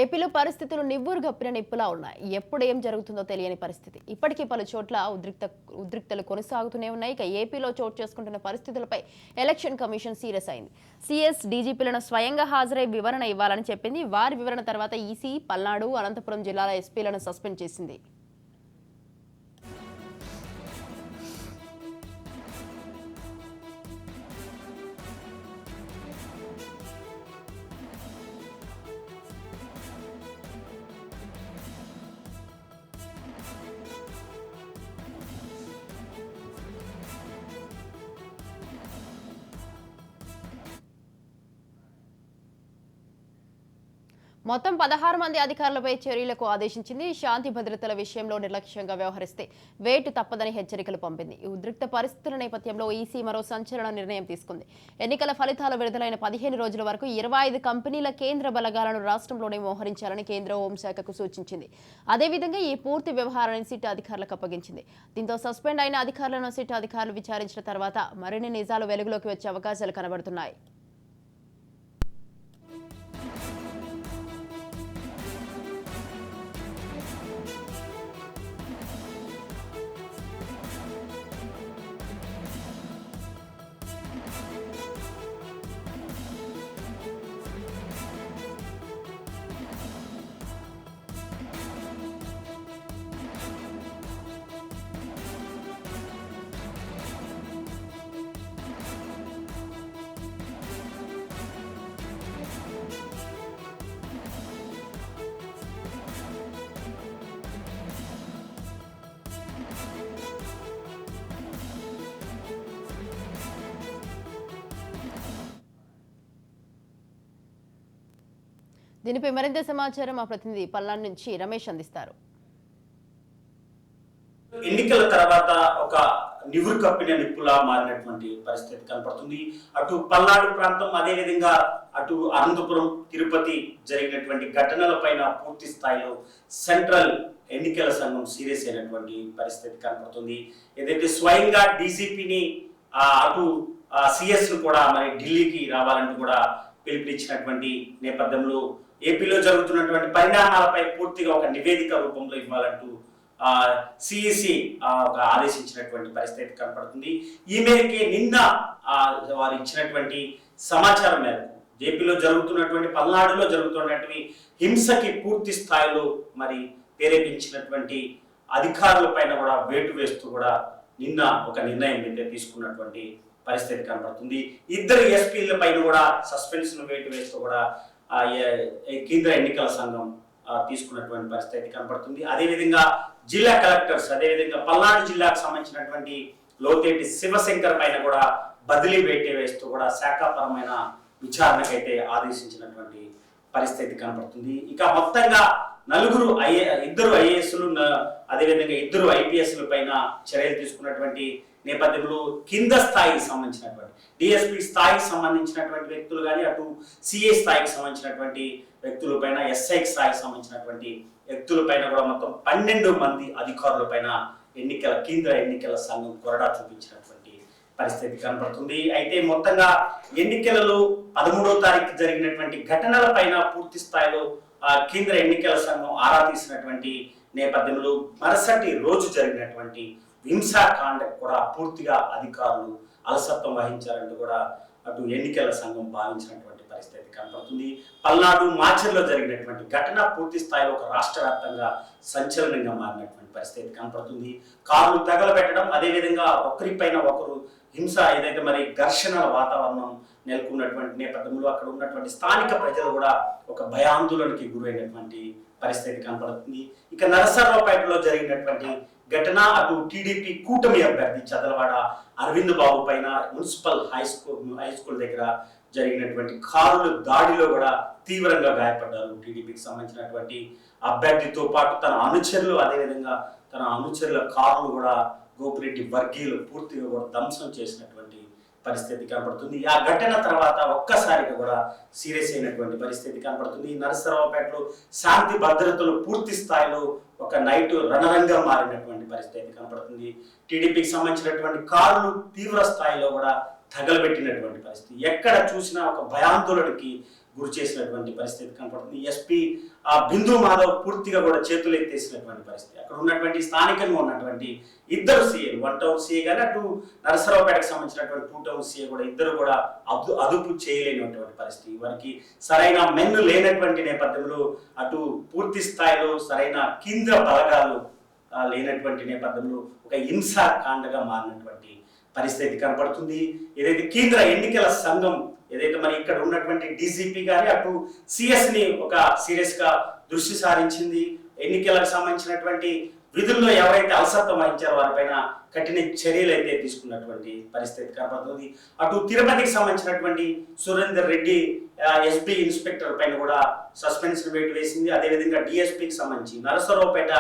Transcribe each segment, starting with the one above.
ఏపీలో పరిస్థితులు నివ్వురుగప్పిన నిప్పులా ఉన్నాయి. ఎప్పుడు ఏం జరుగుతుందో తెలియని పరిస్థితి. ఇప్పటికీ పలు చోట్ల ఉద్రిక్తలు కొనసాగుతూనే ఉన్నాయి. ఇక ఏపీలో చోటు చేసుకుంటున్న పరిస్థితులపై ఎలక్షన్ కమిషన్ సీరియస్ అయింది. సీఎస్ డీజీపీలను స్వయంగా హాజరై వివరణ ఇవ్వాలని చెప్పింది. వారి వివరణ తర్వాత ఈసీ, పల్నాడు, అనంతపురం జిల్లాల ఎస్పీలను సస్పెండ్ చేసింది. మొత్తం 16 మంది అధికారులపై చర్యలకు ఆదేశించింది. శాంతి భద్రతల విషయంలో నిర్లక్ష్యంగా వ్యవహరిస్తే వేటు తప్పదని హెచ్చరికలు పంపింది. ఈ ఉద్రిక్త పరిస్థితుల నేపథ్యంలో ఈసీ మరో సంచలన నిర్ణయం తీసుకుంది. ఎన్నికల ఫలితాలు విడుదలైన 15 రోజుల వరకు 25 కంపెనీల కేంద్ర బలగాలను రాష్ట్రంలోనే మోహరించాలని కేంద్ర హోంశాఖకు సూచించింది. అదేవిధంగా ఈ పూర్తి వ్యవహారాన్ని సిట్ అధికారులకు అప్పగించింది. దీంతో సస్పెండ్ అయిన అధికారులను సిట్ అధికారులు విచారించిన తర్వాత మరిన్ని నిజాలు వెలుగులోకి వచ్చే అవకాశాలు కనబడుతున్నాయి. దీనిపై మరింత సమాచారం మా ప్రతినిధి పల్నాడు నుంచి రమేష్ అందిస్తారు. ఎన్నికల తర్వాత ఒక నివురు కప్పిన నిప్పులా మారినటువంటి పరిస్థితి కనపడుతుంది. అటు పల్నాడు ప్రాంతం, అదేవిధంగా అటు అనంతపురం, తిరుపతి జరిగినటువంటి ఘటనలపైన పూర్తి స్థాయిలో సెంట్రల్ ఎన్నికల సంఘం సీరియస్ అయినటువంటి పరిస్థితి కనపడుతుంది. ఏదైతే స్వయంగా డీజీపీని అటు సిఎస్ కూడా మరి ఢిల్లీకి రావాలంటూ కూడా పిలుపునిచ్చినటువంటి నేపథ్యంలో ఏపీలో జరుగుతున్నటువంటి పరిణామాలపై పూర్తిగా ఒక నివేదిక రూపంలో ఇవ్వాలంటూ సిఈసి ఒక ఆదేశించినటువంటి పరిస్థితి కనపడుతుంది. ఈ మేరకి నిన్న వారు ఇచ్చినటువంటి సమాచారం మేరకు ఏపీలో జరుగుతున్నటువంటి పల్నాడులో జరుగుతున్నటువంటి హింసకి పూర్తి స్థాయిలో మరి ప్రేరేపించినటువంటి అధికారుల పైన కూడా వేటు వేస్తూ కూడా నిన్న ఒక నిర్ణయం అయితే తీసుకున్నటువంటి పరిస్థితి కనబడుతుంది. ఇద్దరు ఎస్పీల పైన కూడా సస్పెన్షన్ వేటు వేస్తూ కూడా కేంద్ర ఎన్నికల సంఘం తీసుకున్నటువంటి పరిస్థితి కనబడుతుంది. అదేవిధంగా జిల్లా కలెక్టర్స్, అదేవిధంగా పల్నాడు జిల్లాకు సంబంధించినటువంటి లోతేటి శివశంకర్ పైన కూడా బదిలీ వేటు వేస్తూ కూడా శాఖాపరమైన విచారణకైతే ఆదేశించినటువంటి పరిస్థితి కనబడుతుంది. ఇక మొత్తంగా ఇద్దరు ఐఏఎస్లు, అదేవిధంగా ఇద్దరు ఐపీఎస్ల పైన చర్యలు తీసుకున్నటువంటి నేపథ్యంలో కింద స్థాయికి సంబంధించినటువంటి డిఎస్పీ స్థాయికి సంబంధించినటువంటి వ్యక్తులు కానీ, అటు సిఏ స్థాయికి సంబంధించినటువంటి వ్యక్తుల పైన, ఎస్ఐకి స్థాయికి సంబంధించినటువంటి వ్యక్తుల పైన కూడా మొత్తం 12 మంది అధికారుల పైన కేంద్ర ఎన్నికల సంఘం కొరడా చూపించినటువంటి పరిస్థితి కనబడుతుంది. అయితే మొత్తంగా ఎన్నికలలో 13వ తారీఖు జరిగినటువంటి ఘటనల పైన పూర్తి స్థాయిలో కేంద్ర ఎన్నికల సంఘం ఆరా తీసినటువంటి నేపథ్యంలో మరుసటి రోజు జరిగినటువంటి హింసాకాండ కూడా పూర్తిగా అధికారులు అలసత్వం వహించారంటూ కూడా అటు ఎన్నికల సంఘం భావించినటువంటి పరిస్థితి కనపడుతుంది. పల్నాడు మాచర్లో జరిగినటువంటి ఘటన పూర్తి స్థాయిలో ఒక రాష్ట్ర వ్యాప్తంగా సంచలనంగా మారినటువంటి పరిస్థితి కనపడుతుంది. కార్లు తగలబెట్టడం, అదేవిధంగా ఒకరిపైన ఒకరు హింస, ఏదైతే మరి ఘర్షణల వాతావరణం నెలకొన్నటువంటి నేపథ్యంలో అక్కడ ఉన్నటువంటి స్థానిక ప్రజలు కూడా ఒక భయాందోళనకి గురైనటువంటి పరిస్థితి కనపడుతుంది. ఇక నరసరావుపేటలో జరిగినటువంటి ఘటన, అటు టీడీపీ కూటమి అభ్యర్థి చదలవాడ అరవింద్ బాబు పైన మున్సిపల్ హై స్కూల్ దగ్గర జరిగినటువంటి కారుల దాడిలో కూడా తీవ్రంగా గాయపడ్డారు టీడీపీకి సంబంధించినటువంటి అభ్యర్థితో పాటు తన అనుచరులు, అదేవిధంగా తన అనుచరుల కారులు కూడా గోపిరెడ్డి వర్గీయులు పూర్తిగా కూడా ధ్వంసం చేసినటువంటి పరిస్థితి కనపడుతుంది. ఆ ఘటన తర్వాత ఒక్కసారిగా కూడా సీరియస్ అయినటువంటి పరిస్థితి కనపడుతుంది. నరసరావుపేటలో శాంతి భద్రతలు పూర్తి స్థాయిలో ఒక నైట్ రణరంగా మారినటువంటి పరిస్థితి కనపడుతుంది. టీడీపీకి సంబంధించినటువంటి కార్లు తీవ్ర స్థాయిలో కూడా తగలబెట్టినటువంటి పరిస్థితి, ఎక్కడ చూసినా ఒక భయాందోళనకి గురి చేసినటువంటి పరిస్థితి కనపడుతుంది. ఎస్పీ బిందు మాధవ్ పూర్తిగా కూడా చేతులు ఎత్తేసినటువంటి పరిస్థితి. అక్కడ ఉన్నటువంటి స్థానికంగా ఉన్నటువంటి ఇద్దరు సీఏలు, 1 టౌన్ సీఏ కానీ అటు నరసరావుపేటకు సంబంధించినటువంటి 2 టౌన్ సీఏ కూడా ఇద్దరు కూడా అదుపు చేయలేనటువంటి పరిస్థితి. వారికి సరైన మెన్ను లేనటువంటి నేపథ్యంలో అటు పూర్తి స్థాయిలో సరైన కేంద్ర బలగాలు లేనటువంటి నేపథ్యంలో ఒక హింసా కాండగా మారినటువంటి పరిస్థితి కనపడుతుంది. ఏదైతే కేంద్ర ఎన్నికల సంఘం ఏదైతే మరి ఇక్కడ ఉన్నటువంటి డీజీపీ గాని అటు సిఎస్ ని ఒక సీరియస్ గా దృష్టి సారించింది. ఎన్నికలకు సంబంధించినటువంటి విధుల్లో ఎవరైతే అలసత్వం వహించారో వారిపైన కఠిన చర్యలు అయితే తీసుకున్నటువంటి పరిస్థితి కనపడుతుంది. అటు తిరుపతికి సంబంధించినటువంటి సురేందర్ రెడ్డి ఎస్పీ ఇన్స్పెక్టర్ పైన కూడా సస్పెన్షన్ వేటు వేసింది. అదేవిధంగా డిఎస్పీకి సంబంధించి నరసరావుపేట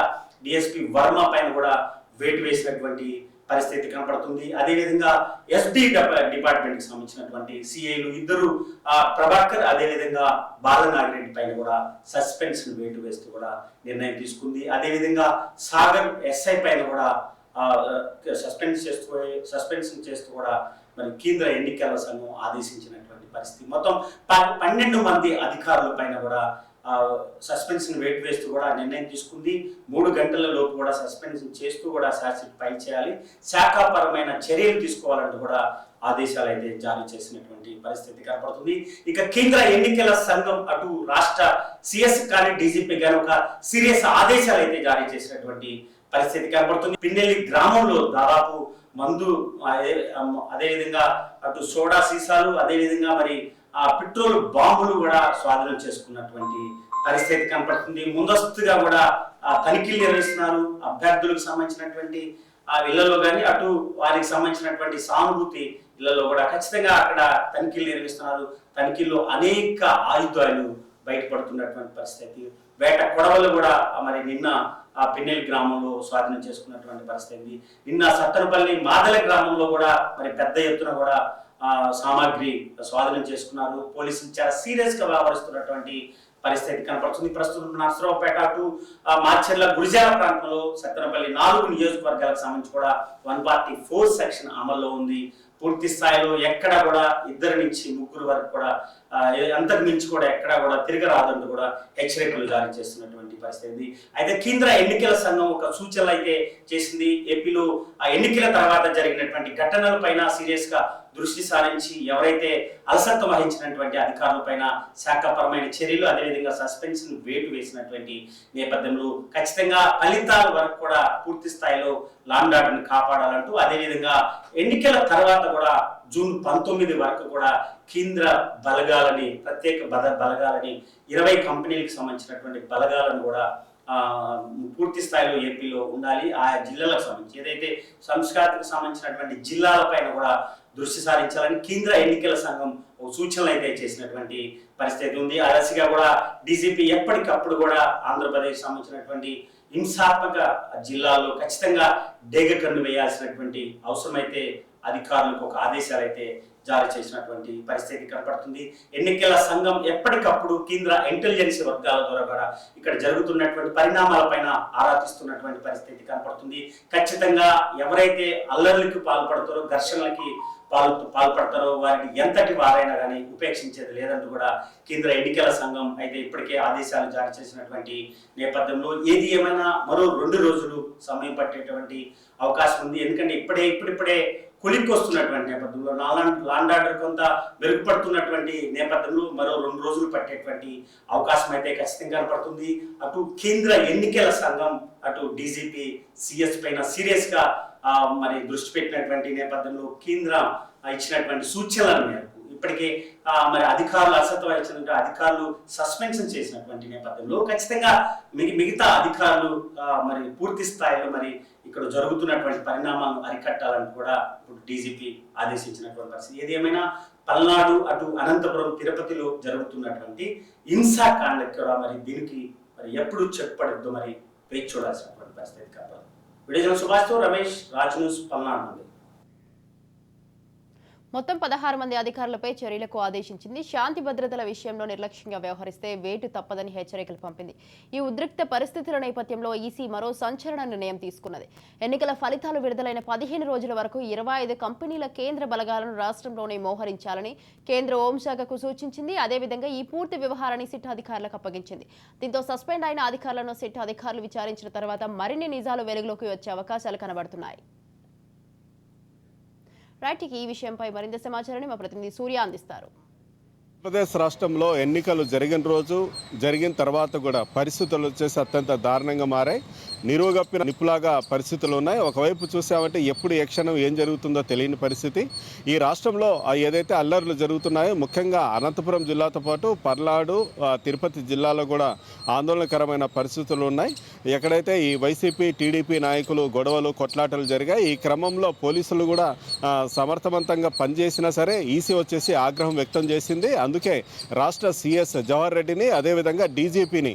డిఎస్పీ వర్మ పైన కూడా వేటు వేసినటువంటి పరిస్థితి కనపడుతుంది. అదేవిధంగా ఎస్డి డిపార్ట్మెంట్ కి సంబంధించినటువంటి సిఐలు ఇద్దరు ప్రభాకర్ అదేవిధంగా బాలనాగిరెడ్డి పైన కూడా సస్పెన్షన్ వేటు వేస్తూ కూడా నిర్ణయం తీసుకుంది. అదేవిధంగా సాగర్ ఎస్ఐ పైన కూడా సస్పెన్షన్ చేస్తూ కూడా మరి కేంద్ర ఎన్నికల సంఘం ఆదేశించినటువంటి పరిస్థితి. మొత్తం 12 మంది అధికారుల పైన కూడా సస్పెన్షన్ వేటు వేస్తూ కూడా నిర్ణయం తీసుకుంది. 3 గంటల లోపు కూడా సస్పెన్షన్ చేస్తూ కూడా ఛార్జ్షీట్ ఫైల్ చేయాలి, శాఖాపరమైన చర్యలు తీసుకోవాలంటూ కూడా ఆదేశాలు అయితే జారీ చేసినటువంటి పరిస్థితి కనపడుతుంది. ఇక కేంద్ర ఎన్నికల సంఘం అటు రాష్ట్ర సిఎస్ కానీ డీజీపీ కానీ ఒక సీరియస్ ఆదేశాలు అయితే జారీ చేసినటువంటి పరిస్థితి కనపడుతుంది. పిన్నెల్లి గ్రామంలో దాదాపు మందు అదేవిధంగా అటు సోడా సీసాలు అదేవిధంగా మరి పెట్రోల్ బాంబులు కూడా స్వాధీనం చేసుకున్నటువంటి పరిస్థితి కనపడుతుంది. ముందస్తుగా కూడా తనిఖీలు నిర్వహిస్తున్నారు. అభ్యర్థులకు సంబంధించినటువంటి ఇళ్లలో కానీ అటు వారికి సంబంధించినటువంటి సానుభూతి ఇళ్లలో కూడా ఖచ్చితంగా అక్కడ తనిఖీలు నిర్వహిస్తున్నారు. తనిఖీల్లో అనేక ఆయుధాలు బయటపడుతున్నటువంటి పరిస్థితి. వేట కొడవలు కూడా మరి నిన్న పిన్నెల్ గ్రామంలో స్వాధీనం చేసుకున్నటువంటి పరిస్థితి. నిన్న సత్తనపల్లి మాదల గ్రామంలో కూడా మరి పెద్ద ఎత్తున కూడా సామాగ్రి స్వాధీనం చేసుకున్నారు. పోలీసులు చాలా సీరియస్ గా వ్యవహరిస్తున్నటువంటి పరిస్థితి కనపడుతుంది. ప్రస్తుతం నరసరావుపేట అటు మార్చెర్ల గురిజాల ప్రాంతంలో సత్తెనపల్లి 4 నియోజకవర్గాలకు సంబంధించి కూడా 144 సెక్షన్ అమల్లో ఉంది. పూర్తి స్థాయిలో ఎక్కడ కూడా 2 నుంచి 3 వరకు కూడా అంతకు మించి కూడా ఎక్కడ కూడా తిరగరాదంటూ కూడా హెచ్చరికలు జారీ చేస్తున్నటువంటి పరిస్థితి. అయితే కేంద్ర ఎన్నికల సంఘం ఒక సూచనలు అయితే చేసింది. ఏపీలో ఆ ఎన్నికల తర్వాత జరిగినటువంటి ఘటనల పైన సీరియస్ గా దృష్టి సారించి ఎవరైతే అలసత్వం వహించినటువంటి అధికారుల పైన శాఖాపరమైన చర్యలు అదేవిధంగా సస్పెన్షన్ వేటు వేసినటువంటి నేపథ్యంలో ఖచ్చితంగా ఫలితాల వరకు కూడా పూర్తి స్థాయిలో లాండ్ ఆర్డర్ని కాపాడాలంటూ అదేవిధంగా ఎన్నికల తర్వాత కూడా జూన్ 19 వరకు కూడా కేంద్ర బలగాలని ప్రత్యేక బలగాలని 20 కంపెనీలకు సంబంధించినటువంటి బలగాలను కూడా పూర్తి స్థాయిలో ఏపీలో ఉండాలి. ఆయా జిల్లాలకు సంబంధించి ఏదైతే సంస్కృతికి సంబంధించినటువంటి జిల్లాల పైన కూడా దృష్టి సారించాలని కేంద్ర ఎన్నికల సంఘం సూచనలు అయితే చేసినటువంటి పరిస్థితి ఉంది. అలసిగా కూడా డీజీపీ ఎప్పటికప్పుడు కూడా ఆంధ్రప్రదేశ్ సంబంధించినటువంటి హింసాత్మక జిల్లాల్లో ఖచ్చితంగా డేగ కన్ను వేయాల్సినటువంటి అవసరం అయితే అధికారులకు ఒక ఆదేశాలు అయితే జారీ చేసినటువంటి పరిస్థితి కనపడుతుంది. ఎన్నికల సంఘం ఎప్పటికప్పుడు కేంద్ర ఇంటెలిజెన్స్ వర్గాల ద్వారా కూడా ఇక్కడ జరుగుతున్నటువంటి పరిణామాలపైన ఆరా తీస్తున్నటువంటి పరిస్థితి కనపడుతుంది. ఖచ్చితంగా ఎవరైతే అల్లర్లకు పాల్పడతారో ఘర్షణలకి పాల్పడతారో వారిని ఎంతటి వారైనా కానీ ఉపేక్షించేది లేదంటూ కూడా కేంద్ర ఎన్నికల సంఘం అయితే ఇప్పటికే ఆదేశాలు జారీ చేసినటువంటి నేపథ్యంలో ఏది ఏమైనా మరో 2 రోజులు సమయం పట్టేటువంటి అవకాశం ఉంది. ఎందుకంటే ఇప్పుడిప్పుడే కొలిక్కొస్తున్నటువంటి నేపథ్యంలో లాండ్ ఆర్డర్ కొంత మెరుగుపడుతున్నటువంటి నేపథ్యంలో మరో 2 రోజులు పట్టేటువంటి అవకాశం అయితే ఖచ్చితంగా కనపడుతుంది. అటు కేంద్ర ఎన్నికల సంఘం అటు డీజీపీ సిఎస్ పైన సీరియస్ గా మరి దృష్టి పెట్టినటువంటి నేపథ్యంలో కేంద్రం ఇచ్చినటువంటి సూచనల మేరకు ఇప్పటికే మరి అధికారులు అలసత్వం ఇచ్చినటువంటి అధికారులు సస్పెన్షన్ చేసినటువంటి నేపథ్యంలో ఖచ్చితంగా మిగతా అధికారులు మరి పూర్తి స్థాయిలో మరి ఇక్కడ జరుగుతున్నటువంటి పరిణామాలను అరికట్టాలని కూడా ఇప్పుడు డీజీపీ ఆదేశించినటువంటి పరిస్థితి. ఏది ఏమైనా పల్నాడు అటు అనంతపురం తిరుపతిలో జరుగుతున్నటువంటి హింసాకాండకి కూడా మరి దీనికి మరి ఎప్పుడు చెప్పుపడుద్దో మరి వేచి చూడాల్సినటువంటి పరిస్థితి కాబట్టి వీడియో సుభాష్తో రమేష్, రాజ్ న్యూస్, పల్నాడు నుండి. మొత్తం 16 మంది అధికారులపై చర్యలకు ఆదేశించింది. శాంతి భద్రతల విషయంలో నిర్లక్ష్యంగా వ్యవహరిస్తే వేటు తప్పదని హెచ్చరికలు పంపింది. ఈ ఉద్రిక్త పరిస్థితుల నేపథ్యంలో ఈసీ మరో సంచలన నిర్ణయం తీసుకున్నది. ఎన్నికల ఫలితాలు విడుదలైన 15 రోజుల వరకు 25 కంపెనీల కేంద్ర బలగాలను రాష్ట్రంలోనే మోహరించాలని కేంద్ర హోంశాఖకు సూచించింది. అదేవిధంగా ఈ పూర్తి వ్యవహారాన్ని సిట్ అధికారులకు అప్పగించింది. దీంతో సస్పెండ్ అయిన అధికారులను సిట్ అధికారులు విచారించిన తర్వాత మరిన్ని నిజాలు వెలుగులోకి వచ్చే అవకాశాలు కనబడుతున్నాయి. రైట్, ఈ విషయంపై మరింత సమాచారాన్ని మా ప్రతినిధి సూర్య అందిస్తారు. ఆంధ్రప్రదేశ్ రాష్ట్రంలో ఎన్నికలు జరిగిన రోజు జరిగిన తర్వాత కూడా పరిస్థితులు వచ్చేసి అత్యంత దారుణంగా మారాయి. నిరుగప్పిన నిప్పులాగా పరిస్థితులు ఉన్నాయి. ఒకవైపు చూసామంటే ఎప్పుడు ఏ క్షణం ఏం జరుగుతుందో తెలియని పరిస్థితి. ఈ రాష్ట్రంలో ఏదైతే అల్లర్లు జరుగుతున్నాయో ముఖ్యంగా అనంతపురం జిల్లాతో పాటు పల్నాడు, తిరుపతి జిల్లాలో కూడా ఆందోళనకరమైన పరిస్థితులు ఉన్నాయి. ఎక్కడైతే ఈ వైసీపీ టీడీపీ నాయకులు గొడవలు కొట్లాటలు జరిగాయి. ఈ క్రమంలో పోలీసులు కూడా సమర్థవంతంగా పనిచేసినా సరే ఈసీ వచ్చేసి ఆగ్రహం వ్యక్తం చేసింది. అందుకే రాష్ట్ర సిఎస్ జవహర్ రెడ్డిని అదేవిధంగా డీజీపీని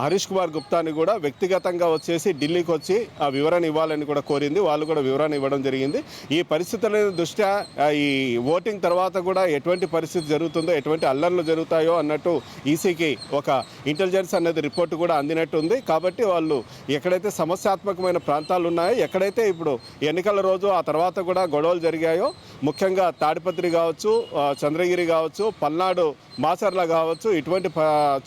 హరీష్ కుమార్ గుప్తాని కూడా వ్యక్తిగతంగా వచ్చేసి ఢిల్లీకి వచ్చి ఆ వివరణ ఇవ్వాలని కూడా కోరింది. వాళ్ళు కూడా వివరణ ఇవ్వడం జరిగింది. ఈ పరిస్థితుల దృష్ట్యా ఈ ఓటింగ్ తర్వాత కూడా ఎటువంటి పరిస్థితి జరుగుతుందో, ఎటువంటి అల్లర్లు జరుగుతాయో అన్నట్టు ఈసీకి ఒక ఇంటెలిజెన్స్ అనేది రిపోర్ట్ కూడా అందినట్టు ఉంది. కాబట్టి వాళ్ళు ఎక్కడైతే సమస్యాత్మకమైన ప్రాంతాలు ఉన్నాయో, ఎక్కడైతే ఇప్పుడు ఎన్నికల రోజు ఆ తర్వాత కూడా గొడవలు జరిగాయో, ముఖ్యంగా తాడిపత్రి కావచ్చు, చంద్రగిరి కావచ్చు, పల్నాడు మాచర్ల కావచ్చు, ఇటువంటి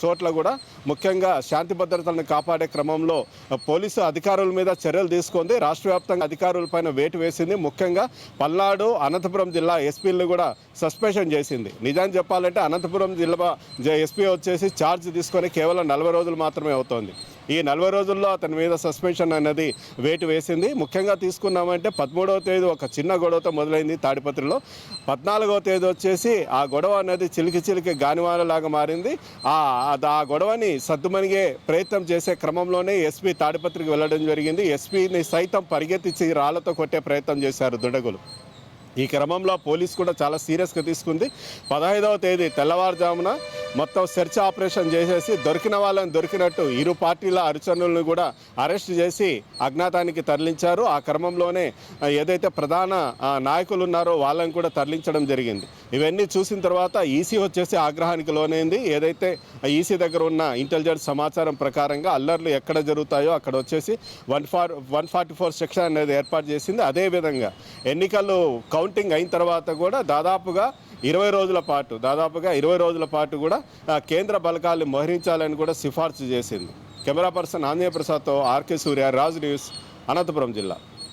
చోట్ల కూడా ముఖ్యంగా శాంతి భద్రతలను కాపాడే క్రమంలో పోలీసు అధికారుల మీద చర్యలు తీసుకుంది. రాష్ట్ర వ్యాప్తంగా అధికారులపైన వేటు వేసింది. ముఖ్యంగా పల్నాడు, అనంతపురం జిల్లా ఎస్పీలను కూడా సస్పెన్షన్ చేసింది. నిజాన్ని చెప్పాలంటే అనంతపురం జిల్లా ఎస్పీ వచ్చేసి ఛార్జ్ తీసుకొని కేవలం 40 రోజులు మాత్రమే అవుతోంది. ఈ 40 రోజుల్లో అతని మీద సస్పెన్షన్ అనేది వేటు వేసింది. ముఖ్యంగా తీసుకున్నామంటే 13వ తేదీ ఒక చిన్న గొడవతో మొదలైంది తాడిపత్రిలో. 14వ తేదీ వచ్చేసి ఆ గొడవ అనేది చిలికి గానివానలాగా మారింది. ఆ గొడవని సద్దుమణిగే ప్రయత్నం చేసే క్రమంలోనే ఎస్పీ తాడిపత్రికి వెళ్ళడం జరిగింది. ఎస్పీని సైతం పరిగెత్తించి రాళ్లతో కొట్టే ప్రయత్నం చేశారు దుండగులు. ఈ క్రమంలో పోలీసు కూడా చాలా సీరియస్గా తీసుకుంది. 15వ తేదీ తెల్లవారుజామున మొత్తం సెర్చ్ ఆపరేషన్ చేసేసి దొరికిన వాళ్ళని దొరికినట్టు ఇరు పార్టీల అనుచరులను కూడా అరెస్ట్ చేసి అజ్ఞాతానికి తరలించారు. ఆ క్రమంలోనే ఏదైతే ప్రధాన నాయకులు ఉన్నారో వాళ్ళని కూడా తరలించడం జరిగింది. ఇవన్నీ చూసిన తర్వాత ఈసీ వచ్చేసి ఆగ్రహానికి లోనైంది. ఏదైతే ఈసీ దగ్గర ఉన్న ఇంటెలిజెన్స్ సమాచారం ప్రకారంగా అల్లర్లు ఎక్కడ జరుగుతాయో అక్కడ వచ్చేసి 144 సెక్షన్ అనేది ఏర్పాటు చేసింది. అదేవిధంగా ఎన్నికలు కౌంటింగ్ అయిన తర్వాత కూడా దాదాపుగా 20 రోజుల పాటు కూడా కేంద్ర బలగాలను మోహరించాలని కూడా సిఫార్సు చేసింది. కెమెరా పర్సన్ ఆంజనేయ ప్రసాద్తో ఆర్కే సూర్య, రాజ్ న్యూస్, అనంతపురం జిల్లా.